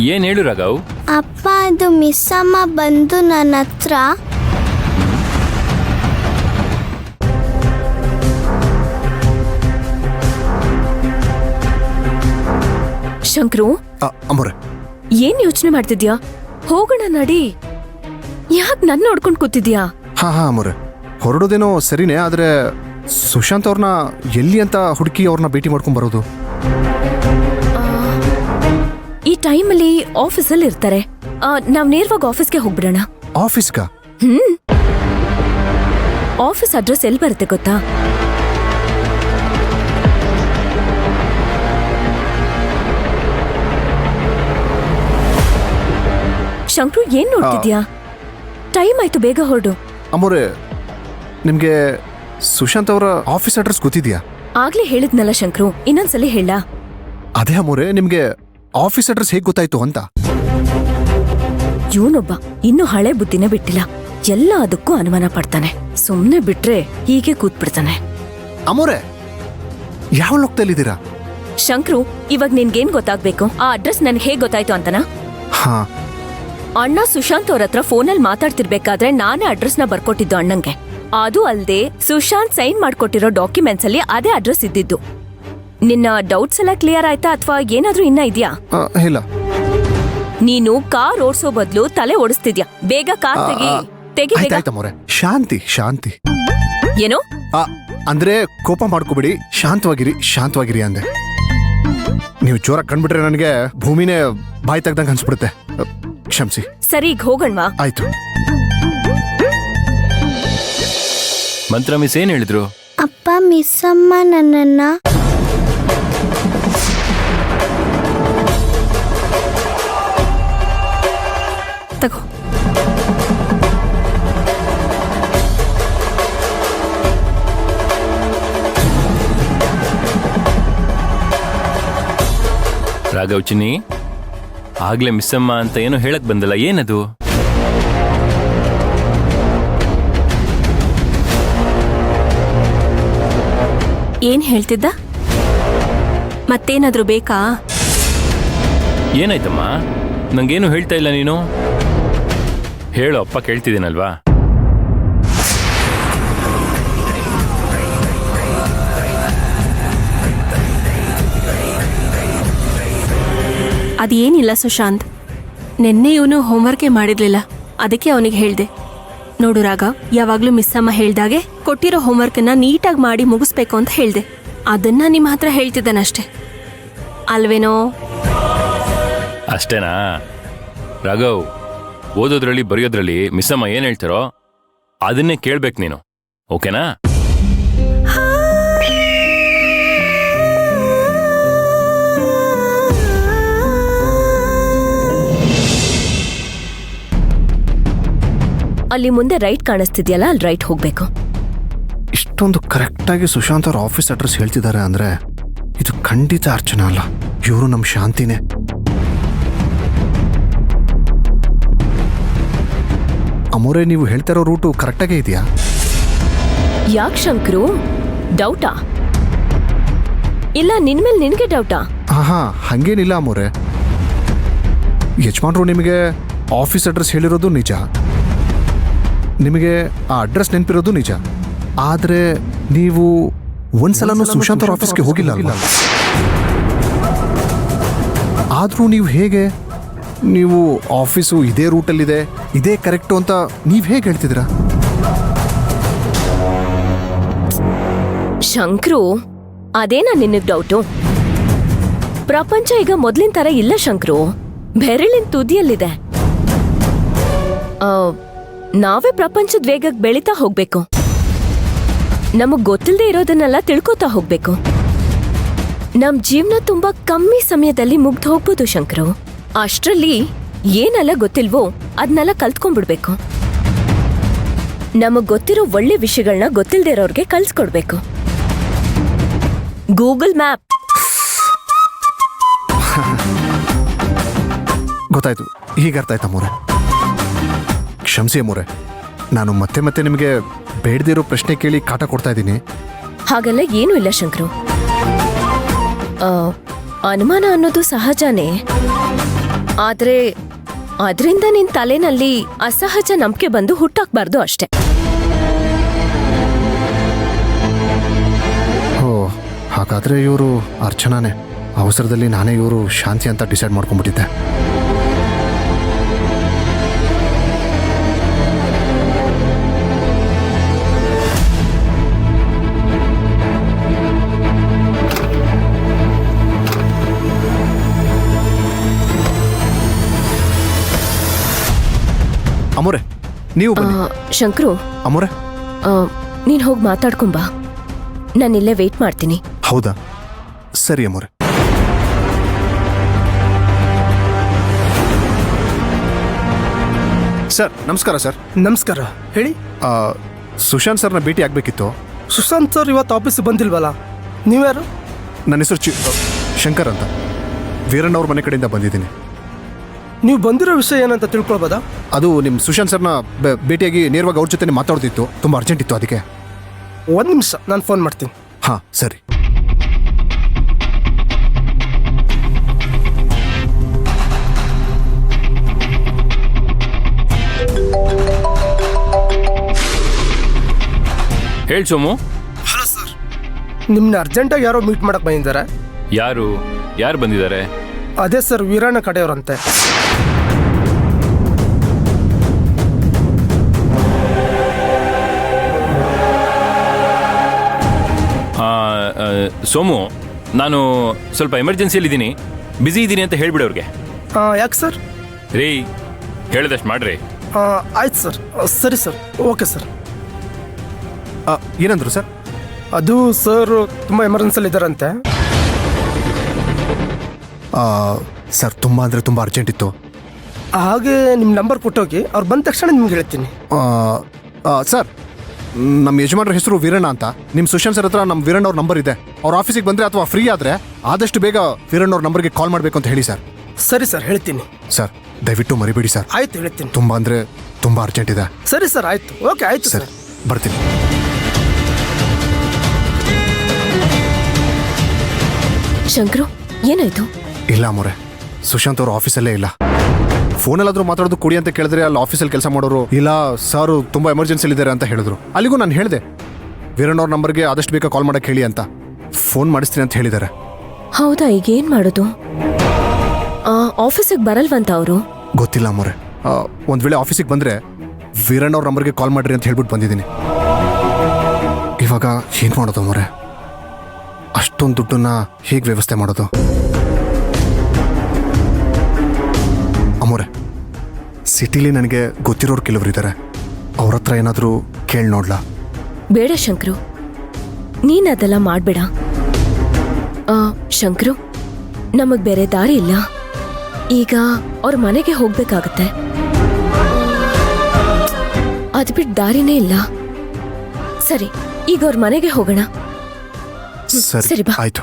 ಏನ್ ಹೇಳು ರಾಘವ್? ಅಪ್ಪ, ಅದು ಮಿಸ್ ಅಮ್ಮ ಬಂದು ನನ್ನ ಹತ್ರ ಶಂಕ್ರು, ಅಮ್ಮೋರೆ, ಏನ್ ಯೋಚನೆ ಮಾಡ್ತಿದ್ಯಾ? ಹೋಗೋಣ ನಡಿ. ಯಾಕೆ ನನ್ನ ನೋಡ್ಕೊಂಡು ಕೂತಿದ್ಯಾ? ಹಾ ಅಮ್ಮೋರೆ, ಹೊರಡೋದೇನೋ ಸರಿನೇ, ಆದ್ರೆ ಸುಶಾಂತ್ ಅವ್ರನ್ನ ಎಲ್ಲಿ ಅಂತ ಹುಡುಕಿ ಅವ್ರನ್ನ ಭೇಟಿ ಮಾಡ್ಕೊಂಡ್ ಬರೋದು? ಈ ಟೈಮಲ್ಲಿ ಆಫೀಸಲ್ಲಿ ಇರ್ತಾರೆ. ನಾವ್ ನೇರವಾಗಿ ಆಫೀಸ್ಗೆ ಹೋಗ್ಬಿಡೋಣ. ಆಫೀಸ್ಗ? ಆಫೀಸ್ ಅಡ್ರೆಸ್ ಎಲ್ಲಿ ಬರುತ್ತೆ ಗೊತ್ತಾ? ಶಂಕ್ರು, ಏನ್ ನೋಡ್ತಿದ್ಯಾ? ಟೈಮ್ ಆಯ್ತು, ಬೇಗ ಹೊರಡು. ಅಮ್ಮೋರೆ, ನಿಮ್ಗೆ ಸುಶಾಂತ್ ಅವರ ಆಫೀಸ್ ಅಡ್ರೆಸ್ ಗೊತ್ತಿದ್ಯಾ? ಆಗ್ಲೇ ಹೇಳಿದ್ನಲ್ಲ ಶಂಕ್ರು, ಇನ್ನೊಂದ್ಸಲಿ ಹೇಳ. ಅದೇ ಅಮ್ಮೋರೆ, ನಿಮ್ಗೆ ಆಫೀಸ್ ಅಡ್ರೆಸ್ ಹೇಗ್ ಗೊತ್ತಾಯ್ತು ಅಂತ? ಇವನೊಬ್ಬ ಇನ್ನೂ ಹಳೆ ಬುದ್ಧಿನೇ ಬಿಟ್ಟಿಲ್ಲ. ಎಲ್ಲ ಅದಕ್ಕೂ ಅನುಮಾನ ಪಡ್ತಾನೆ. ಸುಮ್ನೆ ಬಿಟ್ರೆ ಹೀಗೆ ಕೂತ್ಬಿಡ್ತಾನೆ. ಅಮ್ಮೋರೆ, ಯಾವ ಲೋಕದಲ್ಲಿದ್ದೀರಾ? ಶಂಕ್ರು, ಇವಾಗ ನಿನ್ಗೇನ್ ಗೊತ್ತಾಗ್ಬೇಕು? ಆ ಅಡ್ರೆಸ್ ನನ್ಗೆ ಹೇಗ್ ಗೊತ್ತಾಯ್ತು ಅಂತನಾ? ಹಾ. ಅಣ್ಣ ಸುಶಾಂತ್ ಅವ್ರ ಹತ್ರ ಫೋನಲ್ಲಿ ಮಾತಾಡ್ತಿರ್ಬೇಕಾದ್ರೆ ನಾನೇ ಅಡ್ರೆಸ್ನ ಬರ್ಕೊಟ್ಟಿದ್ದು ಅಣ್ಣಂಗೆ. ಅದು ಅಲ್ದೆ ಸುಶಾಂತ್ ಸೈನ್ ಮಾಡ್ಕೊಟ್ಟಿರೋ ಡಾಕ್ಯುಮೆಂಟ್ಸ್ ಅಲ್ಲಿ ಅದೇ ಅಡ್ರೆಸ್ ಇದ್ದಿದ್ದು. ನಿನ್ನ ಡೌಟ್ಸ್ ಎಲ್ಲ ಕ್ಲಿಯರ್ ಆಯ್ತಾ ಅಥವಾ ಏನಾದ್ರೂ ಇನ್ನ ಇದ್ಯಾ? ಇಲ್ಲ. ನೀನು ಕಾರ್ ಓಡಿಸೋ ಬದಲು ತಲೆ ಓಡಿಸ್ತಿದ್ಯಾ. ಬೇಗ ಕಾರ್ ತೆಗಿ. ಆಯ್ತಾಯ್ತಮ್ಮೋರೆ, ಶಾಂತಿ ಶಾಂತಿ. ಏನೋ ಅಂದ್ರೆ ಕೋಪ ಮಾಡ್ಕೋಬಿಡಿ, ಶಾಂತವಾಗಿರಿ ಅಂದೆ. ನೀವು ಜೋರ ಕಂಡ್ಬಿಟ್ರೆ ನನಗೆ ಭೂಮಿನೇ ಬಾಯಿ ತೆಗ್ದಂಗೆ ಅನ್ಸ್ಬಿಡುತ್ತೆ. ಕ್ಷಮಿಸಿ. ಸರಿ, ಈಗ ಹೋಗಣ್ವಾ? ಆಯ್ತು. ಮಂತ್ರ ಮಿಸ್ ಏನ್ ಹೇಳಿದ್ರು? ಅಪ್ಪ, ಮಿಸ್ ಅಮ್ಮ ನನ್ನನ್ನ ತಗೋ. ರಾಘವ್ ಚಿನ್ನಿ, ಆಗ್ಲೇ ಮಿಸ್ಸಮ್ಮ ಅಂತ ಏನೋ ಹೇಳಕ್ ಬಂದಲ್ಲ, ಏನದು? ಏನ್ ಹೇಳ್ತಿದ್ದ? ಮತ್ತೇನಾದ್ರೂ ಬೇಕಾ? ಏನಾಯ್ತಮ್ಮ? ನಂಗೇನು ಹೇಳ್ತಾ ಇಲ್ಲ ನೀನು. ಹೇಳು, ಅಪ್ಪ ಕೇಳ್ತಿದ್ದೀನಲ್ವಾ? ಅದೇನಿಲ್ಲ ಸುಶಾಂತ್, ನಿನ್ನೆ ಇವನು ಹೋಮ್ವರ್ಕೇ ಮಾಡಿರ್ಲಿಲ್ಲ, ಅದಕ್ಕೆ ಅವನಿಗೆ ಹೇಳ್ದೆ. ನೋಡು ರಾಘವ್, ಯಾವಾಗ್ಲೂ ಮಿಸ್ ಅಮ್ಮ ಹೇಳ್ದಾಗೆ ಕೊಟ್ಟಿರೋ ಹೋಮ್ವರ್ಕನ್ನ ನೀಟಾಗಿ ಮಾಡಿ ಮುಗಿಸ್ಬೇಕು ಅಂತ ಹೇಳ್ದೆ. ಅದನ್ನ ನಿಮ್ಮ ಹತ್ರ ಹೇಳ್ತಿದ್ದಾನಷ್ಟೆ, ಅಲ್ವೇನೋ? ಅಷ್ಟೇನಾ? ರಾಘವ್, ಓದೋದ್ರಲ್ಲಿ ಬರೆಯೋದ್ರಲ್ಲಿ ಮಿಸ್ಸಮ್ಮ ಏನ್ ಹೇಳ್ತಾರೋ ಅದನ್ನೇ ಕೇಳ್ಬೇಕು ನೀನು, ಓಕೆನಾ? ಅಲ್ಲಿ ಮುಂದೆ ರೈಟ್ ಕಾಣಿಸ್ತಿದ್ಯಲ್ಲ, ಅಲ್ಲಿ ರೈಟ್ ಹೋಗ್ಬೇಕು. ಇಷ್ಟೊಂದು ಕರೆಕ್ಟಾಗಿ ಸುಶಾಂತ್ ಅವ್ರ ಆಫೀಸ್ ಅಡ್ರೆಸ್ ಹೇಳ್ತಿದ್ದಾರೆ ಅಂದ್ರೆ ಇದು ಖಂಡಿತ ಅರ್ಚನಾ ಅಲ್ಲ, ಇವರು ನಮ್ಮ ಶಾಂತಿನೇ. ಅಮೋರೆ, ನೀವು ಹೇಳ್ತಾ ಇರೋ ರೂಟು ಕರೆಕ್ಟಾಗೇ ಇದೆಯಾ? ಯಾಕೆ ಶಂಕ್ರು, ಡೌಟಾ? ಇಲ್ಲ ನಿನ್ಮೇಲೆ ನಿನ್ಗೆ ಡೌಟಾ? ಹಾ ಹಂಗೇನಿಲ್ಲ ಅಮೋರೆ. ಯಜಮಾನ್ರು ನಿಮಗೆ ಆಫೀಸ್ ಅಡ್ರೆಸ್ ಹೇಳಿರೋದು ನಿಜ, ನಿಮಗೆ ಆ ಅಡ್ರೆಸ್ ನೆನಪಿರೋದು ನಿಜ. ಆದ್ರೆ ನೀವು ಒಂದ್ಸಲನೂ ಸುಶಾಂತ್ ಅವ್ರ ಆಫೀಸ್ಗೆ ಹೋಗಿಲ್ಲ ಅಲ್ವಾ? ಆದ್ರೂ ನೀವು ಆಫೀಸು ಇದೇ ರೂಟಲ್ಲಿದೆ, ಇದೇ ಕರೆಕ್ಟು ಅಂತ ನೀವ್ ಹೇಗೆ ಹೇಳ್ತಿದ್ದೀರಾ? ಶಂಕ್ರು, ಅದೇನಾ ನಿನಗ್ ಡೌಟು? ಪ್ರಪಂಚ ಈಗ ಮೊದ್ಲಿನ ತರ ಇಲ್ಲ ಶಂಕ್ರು, ಬೆರಳಿನ ತುದಿಯಲ್ಲಿದೆ. ನಾವೇ ಪ್ರಪಂಚದ ವೇಗಕ್ಕೆ ಬೆಳೀತಾ ಹೋಗ್ಬೇಕು. ನಮಗ್ ಗೊತ್ತಿಲ್ಲದೆ ಇರೋದನ್ನೆಲ್ಲ ತಿಳ್ಕೊತಾ ಹೋಗ್ಬೇಕು. ನಮ್ ಜೀವನ ತುಂಬಾ ಕಮ್ಮಿ ಸಮಯದಲ್ಲಿ ಮುಗ್ದು ಹೋಗ್ಬೋದು ಶಂಕರು. ಅಷ್ಟ್ರಲ್ಲಿ ಏನೆಲ್ಲ ಗೊತ್ತಿಲ್ವೋ ಅದನ್ನೆಲ್ಲ ಕಲ್ತ್ಕೊಂಡ್ಬಿಡ್ಬೇಕು. ನಮಗ್ ಗೊತ್ತಿರೋ ಒಳ್ಳೆ ವಿಷಯಗಳನ್ನ ಗೊತ್ತಿಲ್ಲದೆ ಇರೋರ್ಗೆ ಕಲ್ಸ್ಕೊಡ್ಬೇಕು. Google map. ಗೊತ್ತಾಯ್ತು, ಈಗ ಅರ್ಥ ಆಯ್ತಾ ಮೂರೆ? ಕ್ಷಮಿಸಿ ಅಮ್ಮೋರೆ, ನಾನು ಮತ್ತೆ ಮತ್ತೆ ನಿಮಗೆ ಬೇಡದಿರೋ ಪ್ರಶ್ನೆ ಕೇಳಿ ಕಾಟ ಕೊಡ್ತಾ ಇದ್ದೀನಿ. ಹಾಗೆಲ್ಲ ಏನೂ ಇಲ್ಲ ಶಂಕರು. ಅನುಮಾನ ಅನ್ನೋದು ಸಹಜನೇ. ಆದ್ರೆ ಅದರಿಂದ ನಿನ್ ತಲೆನಲ್ಲಿ ಅಸಹಜ ನಂಬಿಕೆ ಬಂದು ಹುಟ್ಟಾಕ್ಬಾರ್ದು ಅಷ್ಟೇ. ಓ ಹಾಗಾದ್ರೆ ಇವರು ಅರ್ಚನಾನೇ. ಅವಸರದಲ್ಲಿ ನಾನೇ ಇವರು ಶಾಂತಿ ಅಂತ ಡಿಸೈಡ್ ಮಾಡ್ಕೊಂಡ್ಬಿಟ್ಟಿದ್ದೆ. ಅಮೋರೆ ನೀವು ಬನ್ನಿ. ಶಂಕ್ರು, ಅಮೋರೆ ನೀನ್ ಹೋಗಿ ಮಾತಾಡ್ಕೊಂಬಾ, ನಾನಿಲ್ಲೇ ವೇಟ್ ಮಾಡ್ತೀನಿ. ಹೌದಾ, ಸರಿ ಅಮೋರೆ. ಸರ್ ನಮಸ್ಕಾರ ಸರ್. ನಮಸ್ಕಾರ, ಹೇಳಿ. ಆ, ಸುಶಾಂತ್ ಸರ್ನ ಭೇಟಿ ಆಗಬೇಕಿತ್ತು. ಸುಶಾಂತ್ ಸರ್ ಇವತ್ತು ಆಫೀಸ್ ಬಂದಿಲ್ವಲ್ಲ? ನೀವ್ಯಾರು? ನನ್ನ ಹೆಸರು ಶಂಕರ್ ಅಂತ, ವೀರಣ್ಣ ಅವ್ರ ಮನೆ ಕಡೆಯಿಂದ ಬಂದಿದ್ದೀನಿ. ನೀವು ಬಂದಿರೋ ವಿಷಯ ಏನಂತ ತಿಳ್ಕೊಳ್ಬೋದಾ? ಅದು ನಿಮ್ಮ ಸುಶಾಂತ್ ಸರ್ನ ಭೇಟಿಯಾಗಿ ನೇರವಾಗಿ ಅವ್ರ ಜೊತೆ ಮಾತಾಡ್ತಿತ್ತು, ತುಂಬ ಅರ್ಜೆಂಟ್ ಇತ್ತು ಅದಕ್ಕೆ. ಒಂದು ನಿಮಿಷ, ನಾನು ಫೋನ್ ಮಾಡ್ತೀನಿ. ಹಾಂ ಸರಿ. ಹೇಳ್ ಸೋಮು. ಹಲೋ ಸರ್, ನಿಮ್ಮನ್ನ ಅರ್ಜೆಂಟಾಗಿ ಯಾರೋ ಮೀಟ್ ಮಾಡಕ್ ಬಂದಿದ್ದಾರೆ. ಯಾರು ಬಂದಿದ್ದಾರೆ? ಅದೇ ಸರ್, ವೀರಣ್ಣ ಕಡೆಯವರಂತೆ. ಸೋಮು, ನಾನು ಸ್ವಲ್ಪ ಎಮರ್ಜೆನ್ಸಿಯಲ್ಲಿದ್ದೀನಿ, ಬ್ಯುಸಿ ಇದ್ದೀನಿ ಅಂತ ಹೇಳ್ಬಿಡಿ ಅವ್ರಿಗೆ. ಯಾಕೆ ಸರ್? ರೀ, ಹೇಳಿದಷ್ಟು ಮಾಡ್ರಿ. ಆಯ್ತು ಸರ್. ಸರಿ ಸರ್, ಓಕೆ ಸರ್. ಏನಂದ್ರು ಸರ್? ಅದು ಸರ್ ತುಂಬ ಎಮರ್ಜೆನ್ಸಿಯಲ್ಲಿ ಇದ್ದಾರಂತೆ. ಸರ್ ತುಂಬ ಅಂದರೆ ತುಂಬ ಅರ್ಜೆಂಟ್ ಇತ್ತು. ಹಾಗೆ ನಿಮ್ಮ ನಂಬರ್ ಕೊಟ್ಟೋಗಿ, ಅವ್ರು ಬಂದ ತಕ್ಷಣ ನಿಮ್ಗೆ ಹೇಳ್ತೀನಿ. ಸರ್, ನಮ್ಮ ಯಜಮಾನ್ರ ಹೆಸರು ವೀರಣ್ಣ ಅಂತ. ನಿಮ್ಮ ಸುಶಾಂತ್ ಸರ್ ಹತ್ರ ನಮ್ಮ ವೀರಣ್ಣ ಅವ್ರ ನಂಬರ್ ಇದೆ. ಅವ್ರ ಆಫೀಸಿಗೆ ಬಂದರೆ ಅಥವಾ ಫ್ರೀ ಆದರೆ ಆದಷ್ಟು ಬೇಗ ವೀರಣ್ಣ ಅವ್ರ ನಂಬರ್ಗೆ ಕಾಲ್ ಮಾಡಬೇಕು ಅಂತ ಹೇಳಿ ಸರ್. ಸರಿ ಸರ್, ಹೇಳ್ತೀನಿ. ಸರ್ ದಯವಿಟ್ಟು ಮರಿಬೇಡಿ ಸರ್. ಆಯ್ತು, ಹೇಳ್ತೀನಿ. ತುಂಬ ಅಂದರೆ ತುಂಬ ಅರ್ಜೆಂಟ್ ಇದೆ. ಸರಿ ಸರ್, ಆಯ್ತು. ಓಕೆ, ಆಯ್ತು ಸರ್, ಸರ್. ಬರ್ತೀನಿ. ಶಂಕ್ರು, ಏನಾಯ್ತು? ಇಲ್ಲ ಅಮ್ಮೋರೆ, ಸುಶಾಂತ್ ಅವ್ರ ಆಫೀಸಲ್ಲೇ ಇಲ್ಲ. ಫೋನಲ್ಲಾದ್ರೂ ಮಾತಾಡೋದು ಕೊಡಿ ಅಂತ ಕೇಳಿದ್ರೆ ಅಲ್ಲಿ ಆಫೀಸಲ್ಲಿ ಕೆಲಸ ಮಾಡೋರು ಇಲ್ಲ ಸರ್ ತುಂಬ ಎಮರ್ಜೆನ್ಸಿಲಿ ಇದ್ದಾರೆ ಅಂತ ಹೇಳಿದ್ರು. ಅಲ್ಲಿಗೂ ನಾನು ಹೇಳಿದೆ ವೀರಣ್ಣ ಅವ್ರ ನಂಬರ್ಗೆ ಆದಷ್ಟು ಬೇಗ ಕಾಲ್ ಮಾಡಕ್ಕೆ ಹೇಳಿ ಅಂತ. ಫೋನ್ ಮಾಡಿಸ್ತೀನಿ ಅಂತ ಹೇಳಿದ್ದಾರೆ. ಹೌದಾ, ಈಗ ಏನ್ ಮಾಡೋದು? ಆಫೀಸಿಗೆ ಬರಲ್ವಂತ ಅವರು? ಗೊತ್ತಿಲ್ಲ ಅಮ್ಮೋರೆ. ಒಂದು ವೇಳೆ ಆಫೀಸಿಗೆ ಬಂದರೆ ವೀರಣ್ಣ ಅವ್ರ ನಂಬರ್ಗೆ ಕಾಲ್ ಮಾಡ್ರಿ ಅಂತ ಹೇಳ್ಬಿಟ್ಟು ಬಂದಿದ್ದೀನಿ. ಇವಾಗ ಏನು ಮಾಡೋದು ಅಮ್ಮೋರೆ? ಅಷ್ಟೊಂದು ದುಡ್ಡನ್ನ ಹೇಗೆ ವ್ಯವಸ್ಥೆ ಮಾಡೋದು? ಅಮ್ಮೋರೆ, ಸಿಟಿಲಿ ನನಗೆ ಗೊತ್ತಿರೋರು ಕೆಲವರು ಇದ್ದಾರೆ. ಅವ್ರ ಹತ್ರ ಏನಾದರೂ ಕೇಳಿ ನೋಡ್ಲಾ? ಬೇಡ ಶಂಕ್ರು, ನೀನ್ ಅದೆಲ್ಲ ಮಾಡ್ಬೇಡ. ಶಂಕ್ರು, ನಮಗ್ ಬೇರೆ ದಾರಿ ಇಲ್ಲ. ಈಗ ಅವ್ರ ಮನೆಗೆ ಹೋಗ್ಬೇಕಾಗತ್ತೆ. ಅದ್ ಬಿಟ್ಟು ದಾರಿನೇ ಇಲ್ಲ. ಸರಿ, ಈಗ ಅವ್ರ ಮನೆಗೆ ಹೋಗೋಣ. ಸರಿ, ಬಾ. ಆಯ್ತು.